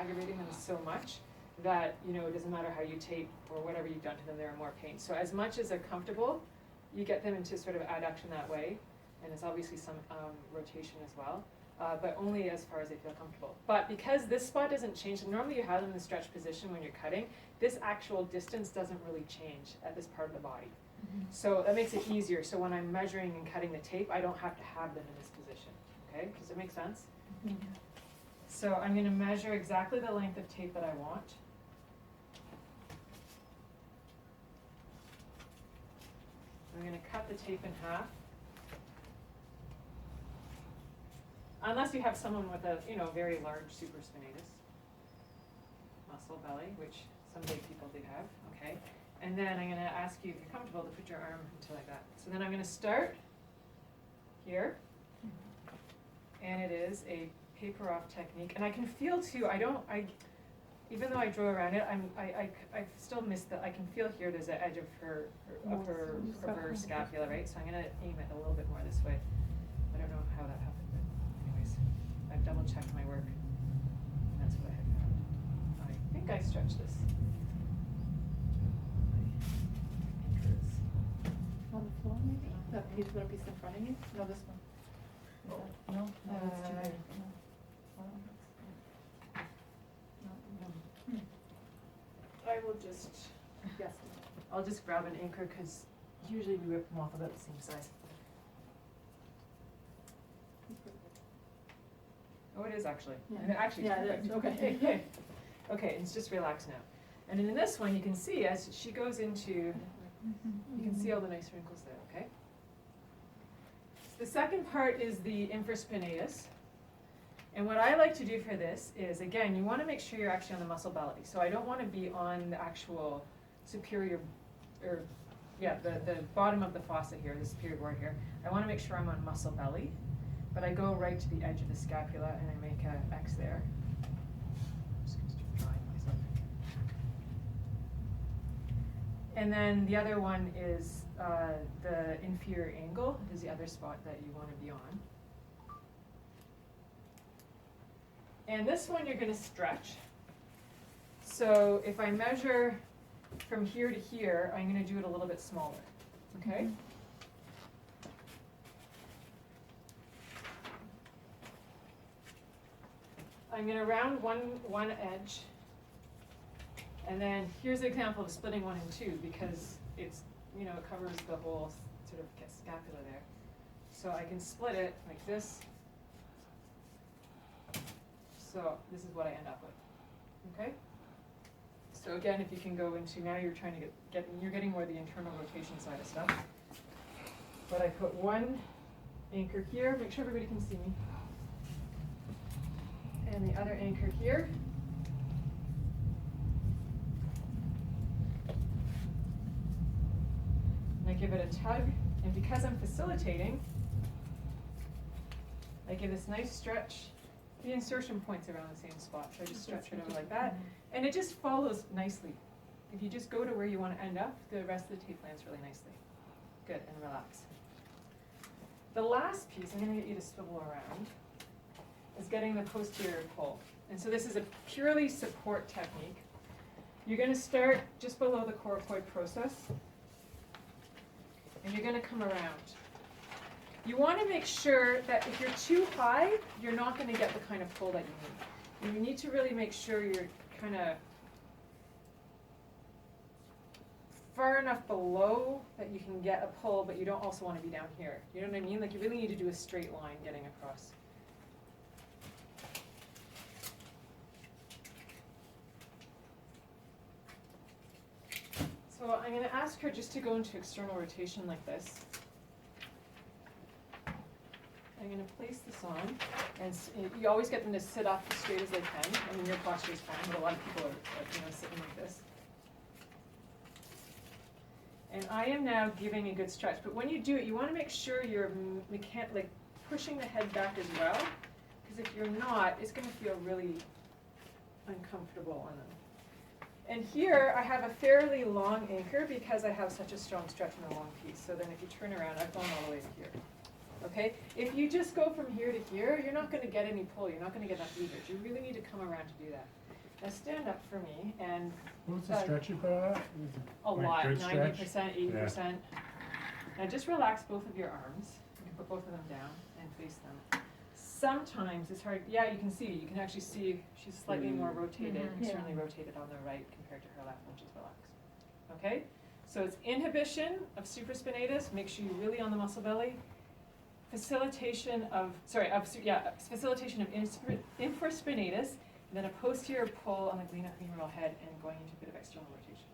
aggravating them so much that, you know, it doesn't matter how you tape or whatever you've done to them, they're in more pain. So as much as they're comfortable, you get them into sort of adduction that way, and there's obviously some rotation as well, but only as far as they feel comfortable. But because this spot doesn't change, and normally you have them in the stretch position when you're cutting, this actual distance doesn't really change at this part of the body. So that makes it easier. So when I'm measuring and cutting the tape, I don't have to have them in this position. Okay, does it make sense? So I'm going to measure exactly the length of tape that I want. I'm going to cut the tape in half. Unless you have someone with a, you know, very large supraspinatus muscle belly, which some big people do have, okay? And then I'm going to ask you, if you're comfortable, to put your arm into like that. So then I'm going to start here, and it is a paper off technique. And I can feel too, even though I drew around it, I still miss I can feel here there's an edge of her upper scapula, right? So I'm going to aim it a little bit more this way. I don't know how that happened, but anyways, I've double checked my work. And that's what I had found. I think I stretched this. On the floor, maybe? That piece, little piece in front of you? No, this one. No, that's too big. I will just, yes, I'll just grab an anchor because usually we rip them off about the same size. Oh, it is actually. Yeah. And it actually is perfect. Okay. Okay, it's just relax now. And in this one, you can see as she goes into, you can see all the nice wrinkles there, okay? So the second part is the infraspinatus. And what I like to do for this is, again, you want to make sure you're actually on the muscle belly. So I don't want to be on the actual superior, or yeah, the bottom of the fossa here, the superior board here. I want to make sure I'm on muscle belly, but I go right to the edge of the scapula and I make an X there. I'm just going to start drawing myself. And then the other one is the inferior angle is the other spot that you want to be on. And this one you're going to stretch. So if I measure from here to here, I'm going to do it a little bit smaller. Okay? I'm going to round one edge. And then here's an example of splitting one in two because it's, you know, it covers the whole sort of scapula there. So I can split it like this. So this is what I end up with, okay? So again, if you can go into, now you're trying to you're getting more the internal rotation side of stuff. But I put one anchor here, make sure everybody can see me. And the other anchor here. And I give it a tug, and because I'm facilitating, I give this nice stretch. The insertion point's around the same spot, so I just stretch it over like that. And it just follows nicely. If you just go to where you want to end up, the rest of the tape lands really nicely. Good, and relax. The last piece, I'm going to get you to swivel around, is getting the posterior pull. And so this is a purely support technique. You're going to start just below the coracoid process, and you're going to come around. You want to make sure that if you're too high, you're not going to get the kind of pull that you need. You need to really make sure you're kind of far enough below that you can get a pull, but you don't also want to be down here. You know what I mean? Like you really need to do a straight line getting across. So I'm going to ask her just to go into external rotation like this. I'm going to place this on, and you always get them to sit up as straight as they can. I mean, your posture is fine, but a lot of people are sitting like this. And I am now giving a good stretch. But when you do it, you want to make sure you're pushing the head back as well, because if you're not, it's going to feel really uncomfortable on them. And here I have a fairly long anchor because I have such a strong stretch in a long piece. So then if you turn around, I've gone all the way to here. Okay? If you just go from here to here, you're not going to get any pull. You're not going to get enough leverage. You really need to come around to do that. Now stand up for me and What was the stretch you put on it? Was it a like lot, good 90%, stretch? 80%. Now just relax both of your arms. You can put both of them down and face them. Sometimes it's hard, yeah, you can actually see she's slightly more rotated, Mhm. externally Yeah. rotated on the right compared to her left when she's relaxed. Okay? So it's inhibition of supraspinatus, make sure you're really on the muscle belly. Facilitation of facilitation of infraspinatus, and then a posterior pull on the glenohumeral head and going into a bit of external rotation.